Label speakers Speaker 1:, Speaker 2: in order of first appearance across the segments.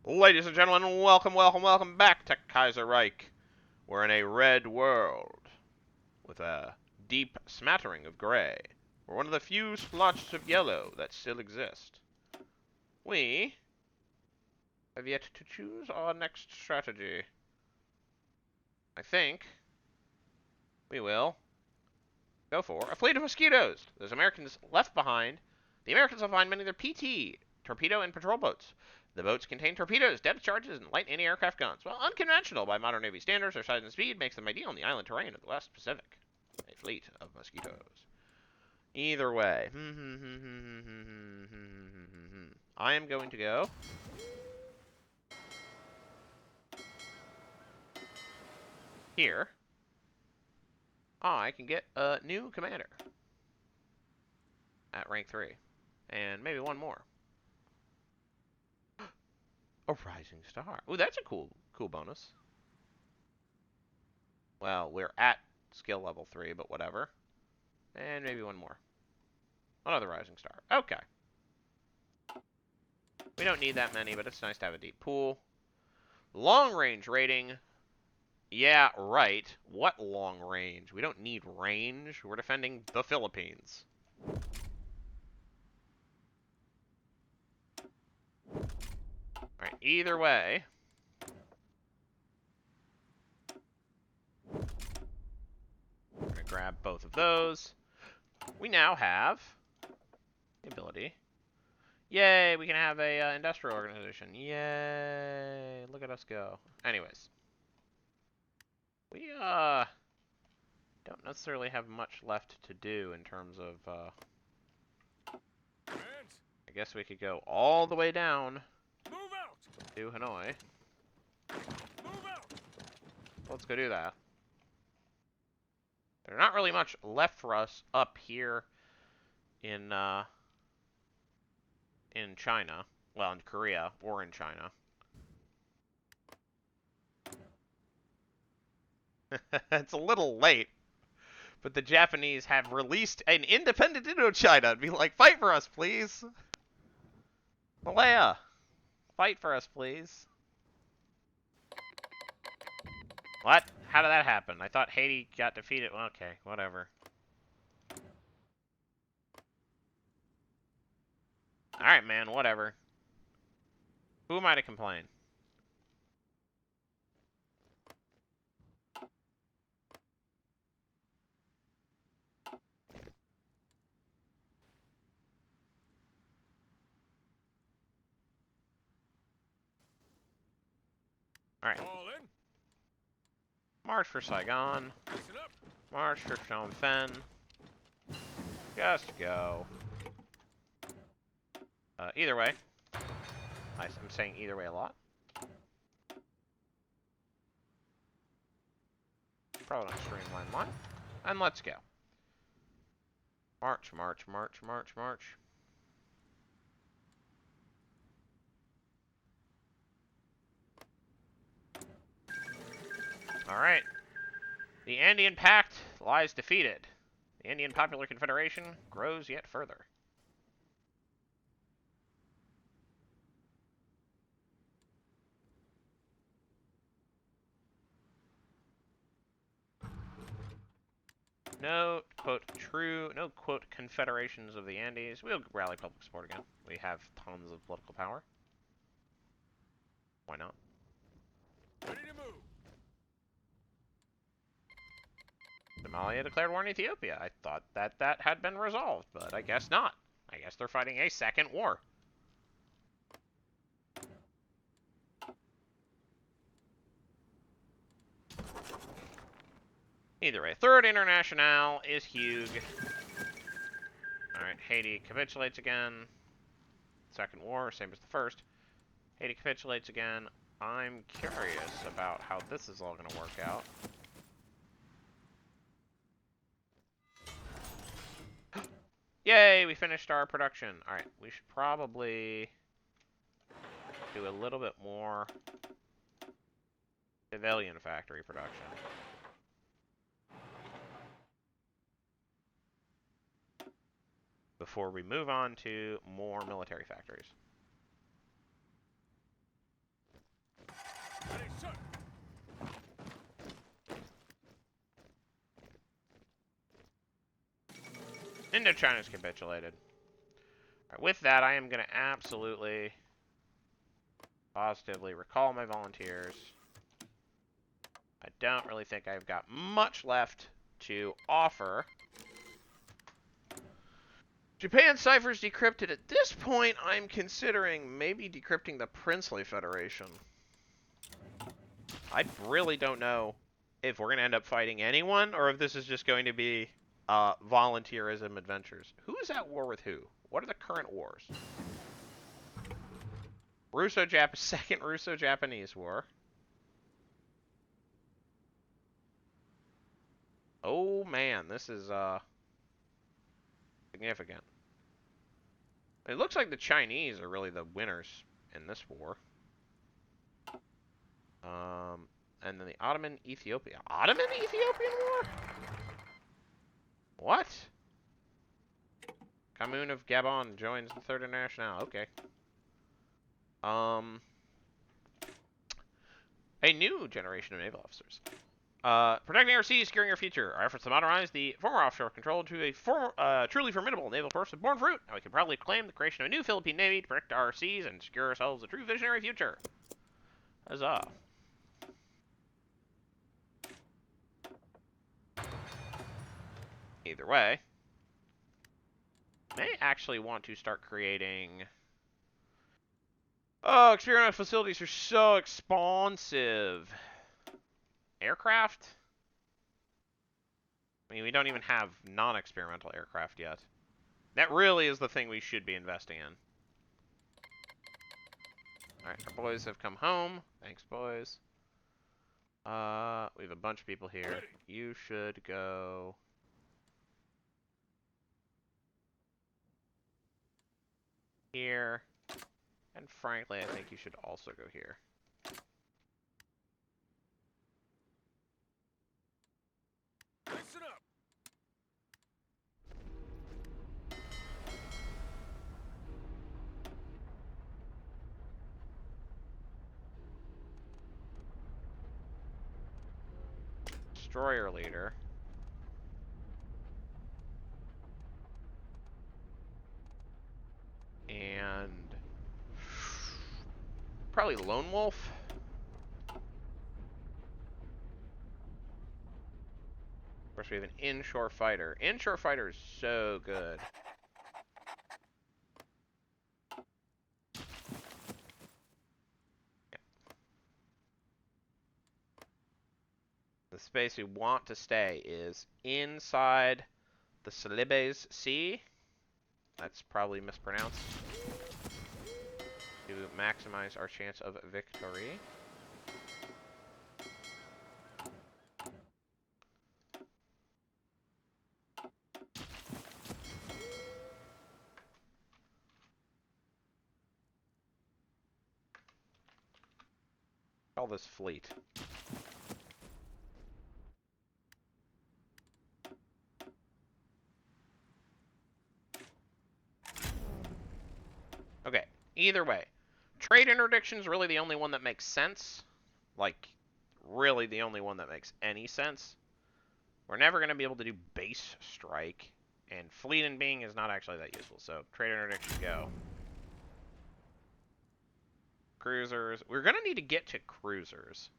Speaker 1: Ladies and gentlemen, welcome back to Kaiserreich. We're in a red world with a deep smattering of gray. We're one of the few splotches of yellow that still exist. We have yet to choose our next strategy. I think we will go for a fleet of mosquitoes. Those Americans left behind. The Americans left behind many of their PT, torpedo, and patrol boats. The boats contain torpedoes, depth charges, and light anti-aircraft guns. While unconventional by modern Navy standards, their size and speed makes them ideal in the island terrain of the West Pacific. A fleet of mosquitoes. Either way. I am going to go here. I can get a new commander at rank 3. And maybe one more. A rising star. Ooh, that's a cool bonus. Well, we're at skill level 3, but whatever. And maybe one more. Another rising star. Okay. We don't need that many, but it's nice to have a deep pool. Long range rating. Yeah, right. What long range? We don't need range. We're defending the Philippines. Alright, either way. We're going to grab both of those. We now have the ability. Yay, we can have a industrial organization. Yay, look at us go. Anyways. We don't necessarily have much left to do in terms of I guess we could go all the way down to Hanoi. Let's go do that. There's not really much left for us up here in China. Well, in Korea or in China. It's a little late, but the Japanese have released an independent Indochina and be like, fight for us, please. Malaya, fight for us, please. What? How did that happen? I thought Haiti got defeated. Well, okay, whatever. Alright, man, whatever. Who am I to complain? Alright. March for Saigon. March for Phnom Penh. Just go. Either way. I'm saying either way a lot. Probably not streamline line. And let's go. March, march, march, march, march. Alright. The Andean Pact lies defeated. The Indian Popular Confederation grows yet further. No, quote, no, quote, confederations of the Andes. We'll rally public support again. We have tons of political power. Why not? Ready to move. Somalia declared war on Ethiopia. I thought that had been resolved, but I guess not. I guess they're fighting a second war. Either way, Third International is huge. Alright, Haiti capitulates again. Second war, same as the first. Haiti capitulates again. I'm curious about how this is all going to work out. Yay, we finished our production. Alright, we should probably do a little bit more civilian factory production. Before we move on to more military factories. Indochina's capitulated. Right, with that, I am going to absolutely, positively recall my volunteers. I don't really think I've got much left to offer. Japan ciphers decrypted. At this point, I'm considering maybe decrypting the Princely Federation. I really don't know if we're going to end up fighting anyone, or if this is just going to be volunteerism adventures. Who is at war with who? What are the current wars? Second Russo-Japanese War. Oh man, this is significant. It looks like the Chinese are really the winners in this war. And then the Ottoman Ethiopian War? What? Commune of Gabon joins the Third International. Okay. A new generation of naval officers. Protecting our seas, securing our future. Our efforts to modernize the former offshore control to a truly formidable naval force have borne fruit, and we can proudly claim the creation of a new Philippine Navy to protect our seas and secure ourselves a true visionary future. Huzzah. Either way, I may actually want to start creating... Oh, experimental facilities are so expensive. Aircraft? I mean, we don't even have non-experimental aircraft yet. That really is the thing we should be investing in. Alright, our boys have come home. Thanks, boys. We have a bunch of people here. You should go... here. And frankly, I think you should also go here. Listen up. Destroyer leader. And probably Lone Wolf. Of course, we have an inshore fighter. Inshore fighter is so good. Yeah. The space we want to stay is inside the Celebes Sea. That's probably mispronounced. To maximize our chance of victory. Call this fleet. Okay, either way. Trade interdiction is really the only one that makes sense. Like, really the only one that makes any sense. We're never going to be able to do base strike. And fleet and being is not actually that useful. So, trade interdiction, go. Cruisers. We're going to need to get to cruisers.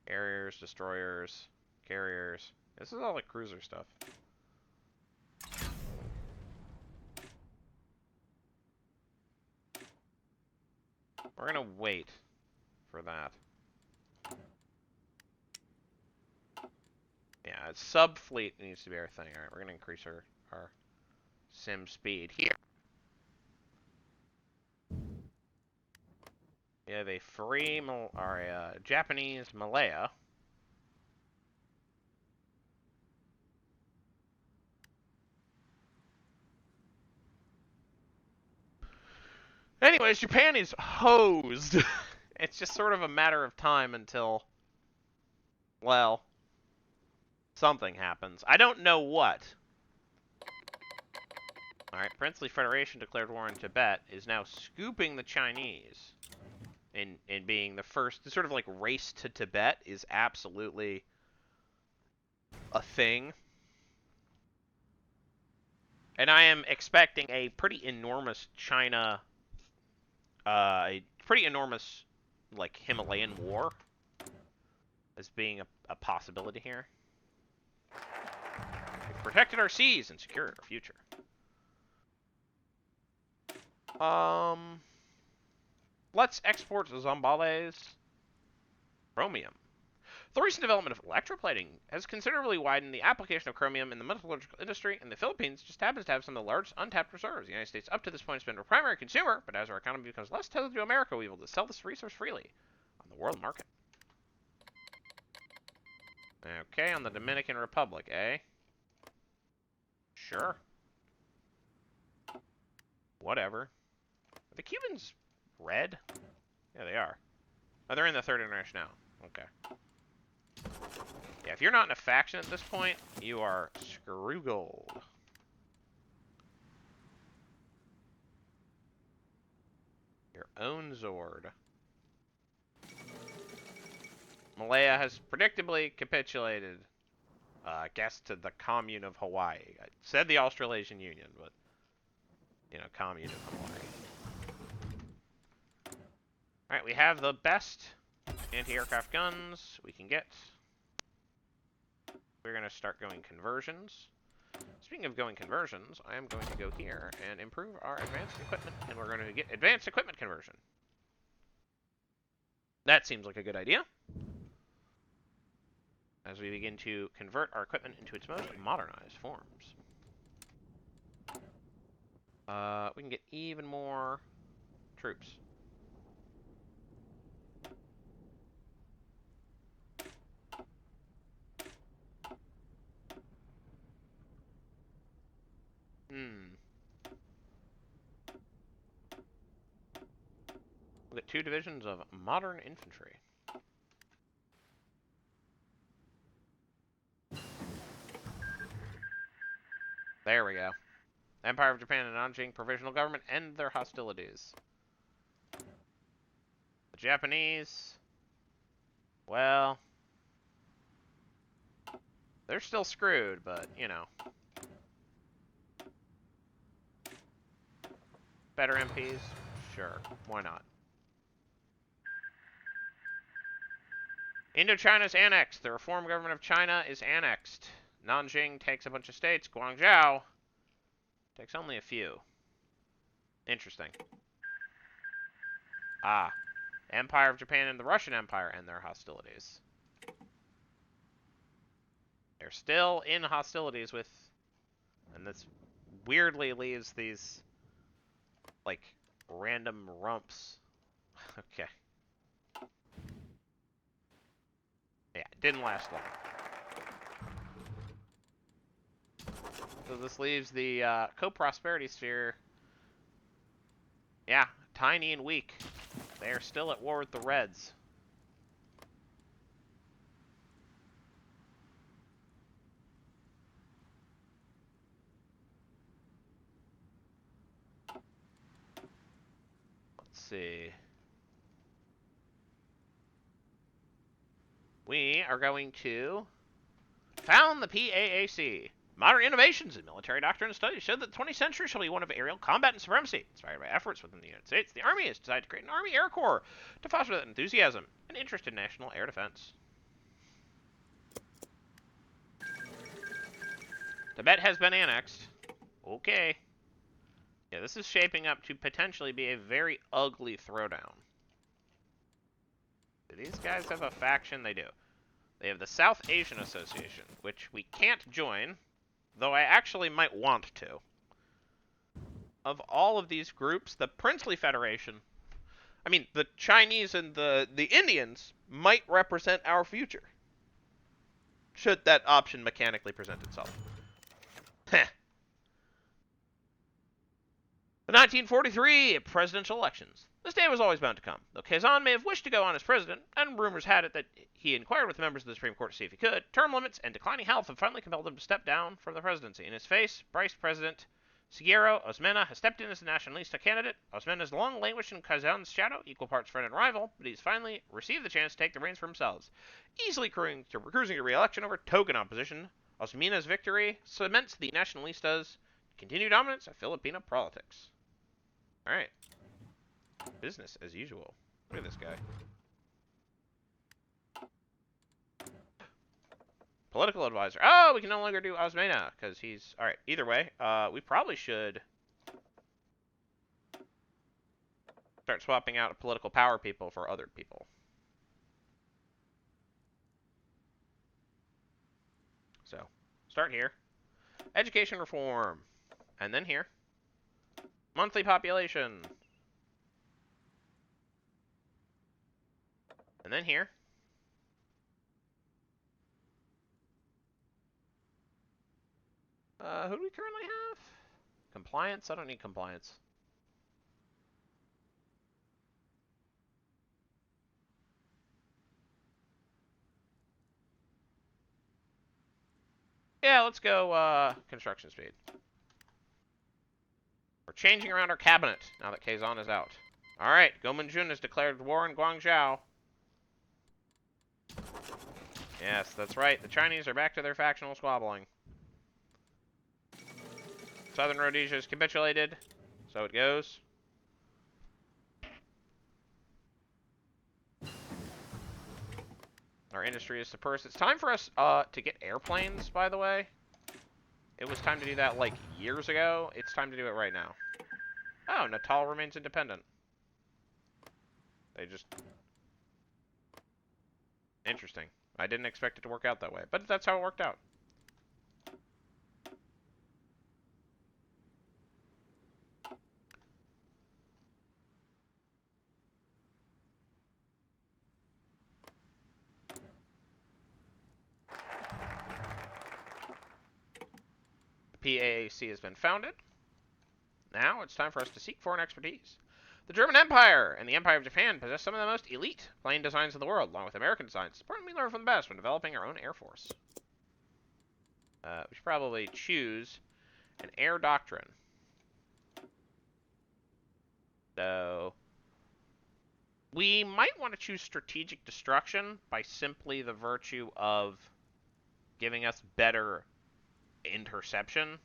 Speaker 1: Carriers, destroyers, carriers. This is all like cruiser stuff. We're going to wait for that. Yeah, sub-fleet needs to be our thing. Alright, we're going to increase our sim speed here. We have a Japanese Malaya. Anyways, Japan is hosed. It's just sort of a matter of time until, well, something happens. I don't know what. Alright, Princely Federation declared war in Tibet, is now scooping the Chinese in being the first. Sort of like race to Tibet is absolutely a thing. And I am expecting a pretty enormous China, a pretty enormous, like, Himalayan war as being a possibility here. We've protected our seas and secured our future. Let's export Zambales chromium. The recent development of electroplating has considerably widened the application of chromium in the metallurgical industry, and the Philippines just happens to have some of the largest untapped reserves. The United States, up to this point, has been a primary consumer, but as our economy becomes less tethered to America, we will be able to sell this resource freely on the world market. Okay, on the Dominican Republic, eh? Sure. Whatever. Are the Cubans red? Yeah, they are. Oh, they're in the Third International. Okay. Yeah, if you're not in a faction at this point, you are screw gold. Your own Zord. Malaya has predictably capitulated, I guess, to the Commune of Hawaii. I said the Australasian Union, but, you know, Commune of Hawaii. Alright, we have the best anti-aircraft guns we can get. We're going to start going conversions. Speaking of going conversions, I am going to go here and improve our advanced equipment, and we're going to get advanced equipment conversion. That seems like a good idea. As we begin to convert our equipment into its most modernized forms. We can get even more troops. We'll get 2 divisions of modern infantry. There we go. Empire of Japan and Nanjing Provisional Government end their hostilities. The Japanese, well, they're still screwed, but, you know. Better MPs? Sure, why not? Indochina's annexed. The reform government of China is annexed. Nanjing takes a bunch of states. Guangzhou takes only a few. Interesting. Ah. Empire of Japan and the Russian Empire end their hostilities. They're still in hostilities with... And this weirdly leaves these, like, random rumps. Okay. Yeah, it didn't last long. So this leaves the co-prosperity sphere, yeah, tiny and weak. They are still at war with the Reds. Let's see. We are going to found the PAAC. Modern innovations in military doctrine and studies show that the 20th century shall be one of aerial combat and supremacy. Inspired by efforts within the United States, the Army has decided to create an Army Air Corps to foster that enthusiasm and interest in national air defense. Tibet has been annexed. Okay. Yeah, this is shaping up to potentially be a very ugly throwdown. Do these guys have a faction? They do. They have the South Asian Association, which we can't join, though I actually might want to. Of all of these groups, the Princely Federation, I mean, the Chinese and the Indians might represent our future. Should that option mechanically present itself. Heh. The 1943 presidential elections. This day was always bound to come. Though Kazan may have wished to go on as president, and rumors had it that he inquired with members of the Supreme Court to see if he could, term limits and declining health have finally compelled him to step down from the presidency. In his face, Vice President Shigeru OSMENA has stepped in as the Nationalista candidate. OSMENA has long languished in Kazan's shadow, equal parts friend and rival, but he's finally received the chance to take the reins for himself. Easily cruising to re-election over token opposition, OSMENA's victory cements the Nationalistas' Continue dominance of Filipino politics. Alright. Business as usual. Look at this guy. Political advisor. Oh, we can no longer do OSMEñA because he's... Alright, either way, we probably should start swapping out political power people for other people. So, start here. Education reform. And then here. Monthly population. And then here. Who do we currently have? Compliance? I don't need compliance. Yeah, let's go construction speed. We're changing around our cabinet now that Kazan is out. Alright, Gomunjun has declared war on Guangzhou. Yes, that's right. The Chinese are back to their factional squabbling. Southern Rhodesia has capitulated. So it goes. Our industry is dispersed. It's time for us to get airplanes, by the way. It was time to do that, like, years ago. It's time to do it right now. Oh, Natal remains independent. They just... Interesting. I didn't expect it to work out that way, but that's how it worked out. PAAC has been founded. Now it's time for us to seek foreign expertise. The German Empire and the Empire of Japan possess some of the most elite plane designs in the world, along with American designs. It's important we learn from the best when developing our own Air Force. We should probably choose an air doctrine. So, we might want to choose strategic destruction by simply the virtue of giving us better interception.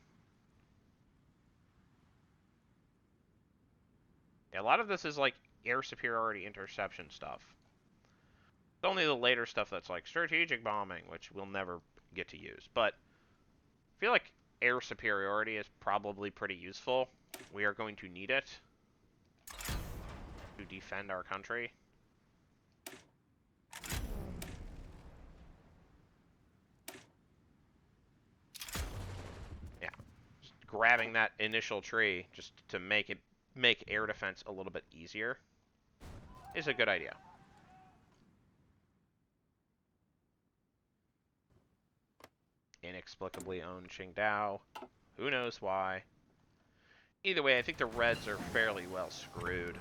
Speaker 1: Yeah, a lot of this is like air superiority interception stuff. It's only the later stuff that's like strategic bombing, which we'll never get to use. But I feel like air superiority is probably pretty useful. We are going to need it to defend our country. Yeah, just grabbing that initial tree just to make air defense a little bit easier is a good idea. Inexplicably owned Qingdao. Who knows why? Either way, I think the Reds are fairly well screwed.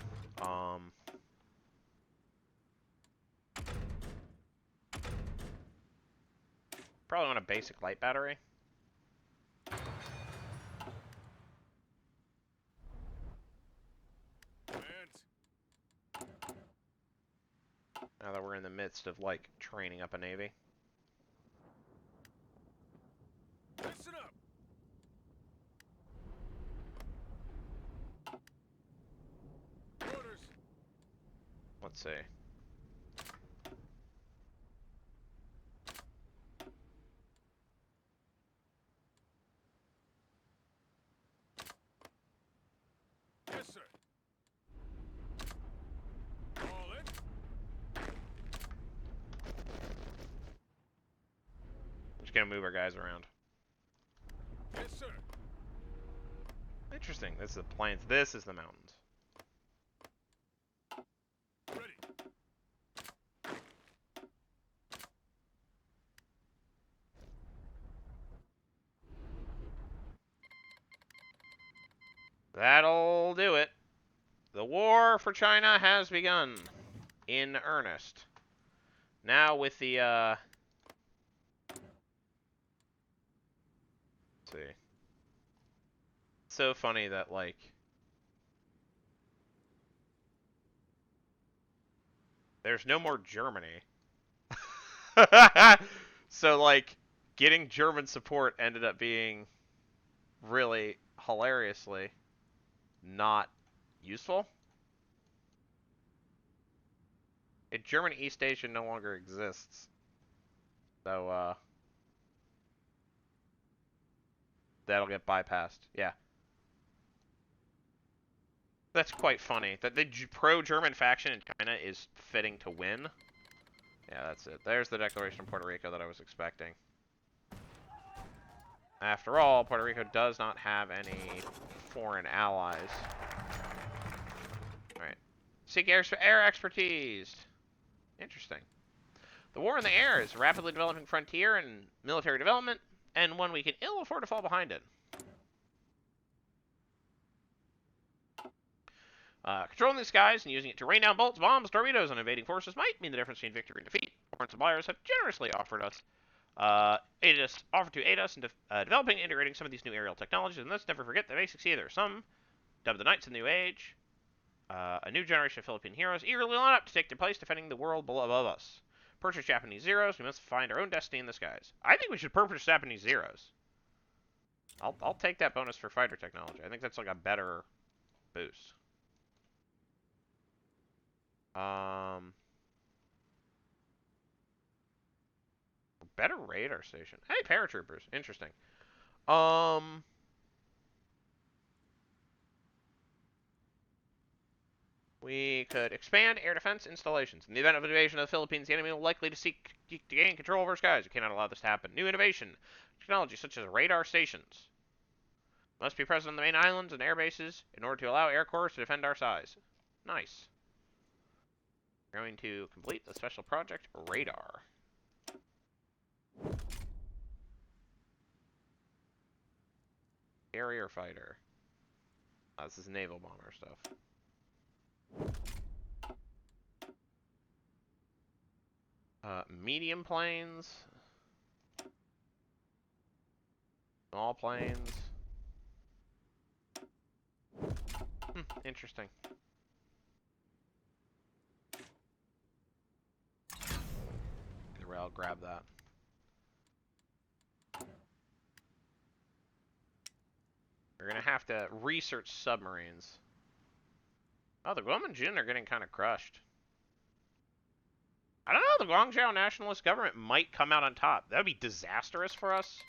Speaker 1: Probably want a basic light battery. Now that we're in the midst of, like, training up a navy.
Speaker 2: Listen up. Orders.
Speaker 1: Let's see.
Speaker 2: Yes, sir. All in.
Speaker 1: I'm just gonna move our guys around.
Speaker 2: Yes, sir.
Speaker 1: Interesting. This is the plains. This is the mountains.
Speaker 2: Ready.
Speaker 1: That'll do it. The war for China has begun in earnest. Now with the, let's see. It's so funny that, like, there's no more Germany. So, like, getting German support ended up being really hilariously not useful. A German East Station no longer exists. So, that'll get bypassed. Yeah. That's quite funny. That the pro-German faction in China is fitting to win. Yeah, that's it. There's the declaration of Puerto Rico that I was expecting. After all, Puerto Rico does not have any foreign allies. Alright. Seek air expertise. Interesting. The war in the air is a rapidly developing frontier and military development, and one we can ill afford to fall behind in. Controlling the skies and using it to rain down bullets, bombs, torpedoes on invading forces might mean the difference between victory and defeat. Foreign suppliers have generously offered to aid us in developing and integrating some of these new aerial technologies, and let's never forget the basics either. Some, dubbed the Knights of the New Age, a new generation of Philippine heroes eagerly line up to take their place defending the world above us. Purchase Japanese Zeros, we must find our own destiny in the skies. I think we should purchase Japanese Zeros. I'll take that bonus for fighter technology. I think that's like a better boost. Better radar station. Hey, paratroopers. Interesting. We could expand air defense installations. In the event of invasion of the Philippines, the enemy will likely to seek to gain control of our skies. We cannot allow this to happen. New innovation. Technology such as radar stations must be present on the main islands and air bases in order to allow air corps to defend our skies. Nice. We're going to complete the special project radar. Carrier fighter. This is naval bomber stuff. Medium planes. Small planes. Interesting. I'll grab that. We're gonna have to research submarines. Oh, the Guominjin are getting kind of crushed. I don't know, the Guangzhou nationalist government might come out on top. That would be disastrous for us,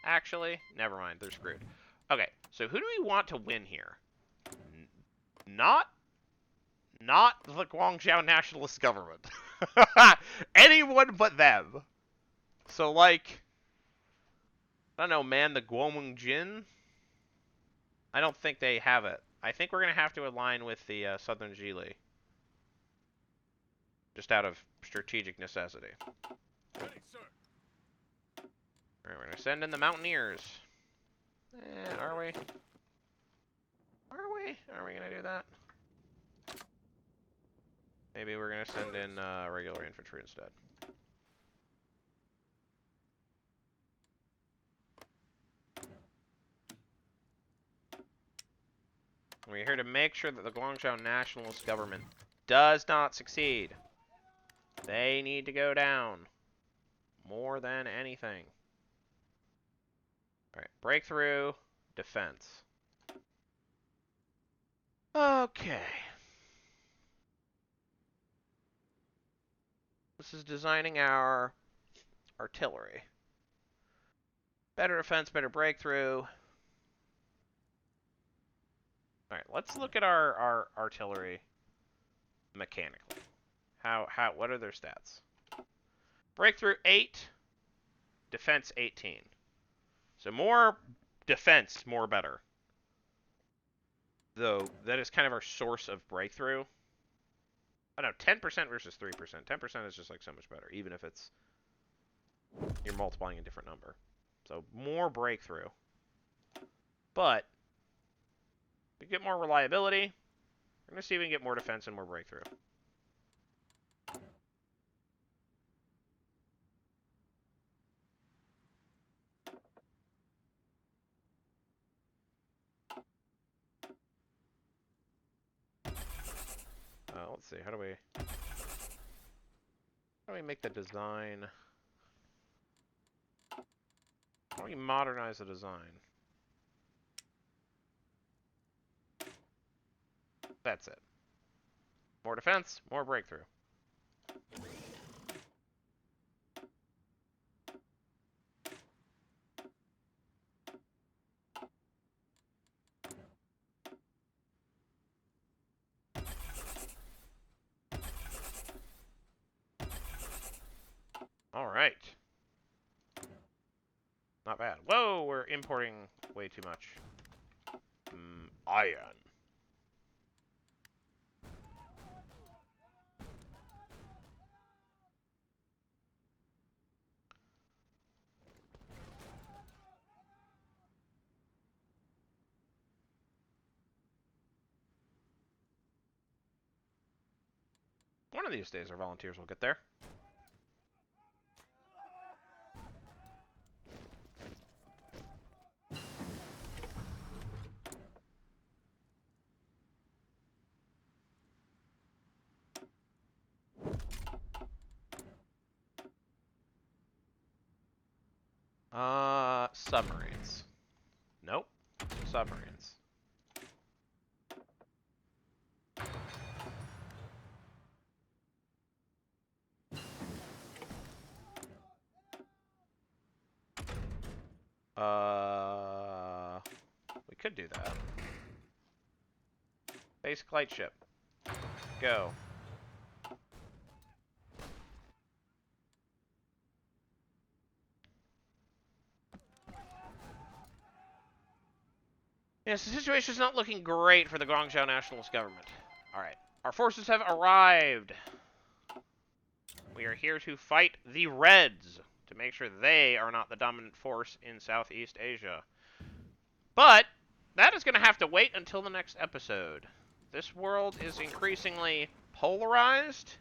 Speaker 1: actually. Never mind, they're screwed. Okay, so who do we want to win here? Not the Guangzhou nationalist government. Anyone but them. So, like, I don't know, man, the Guominjin? I don't think they have it. I think we're going to have to align with the Southern Gili. Just out of strategic necessity.
Speaker 2: Ready, sir.
Speaker 1: Alright, we're going to send in the Mountaineers. Are we? Are we going to do that? Maybe we're going to send in regular infantry instead. We're here to make sure that the Guangzhou nationalist government does not succeed. They need to go down. More than anything. Alright, breakthrough, defense. Okay. This is designing our artillery. Better defense, better breakthrough. Alright, let's look at our artillery mechanically. What are their stats? Breakthrough 8, defense 18. So more defense, more better. Though, that is kind of our source of breakthrough. I don't know, 10% versus 3%. 10% is just like so much better, even if it's you're multiplying a different number. So more breakthrough. But we get more reliability. We're going to see if we can get more defense and more breakthrough. Let's see, how do we make the design? How do we modernize the design? That's it. More defense, more breakthrough. All right. Not bad. Whoa, we're importing way too much. Iron. One of these days our volunteers will get there. Submarines. Nope. Submarines. We could do that. Basic light ship. Go. Yes, the situation is not looking great for the Guangzhou Nationalist government. Alright. Our forces have arrived. We are here to fight the Reds to make sure they are not the dominant force in Southeast Asia. But that is going to have to wait until the next episode. This world is increasingly polarized.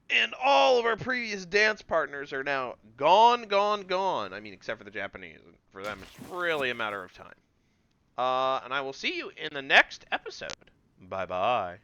Speaker 1: And all of our previous dance partners are now gone, gone, gone. I mean, except for the Japanese. For them, it's really a matter of time. And I will see you in the next episode. Bye-bye.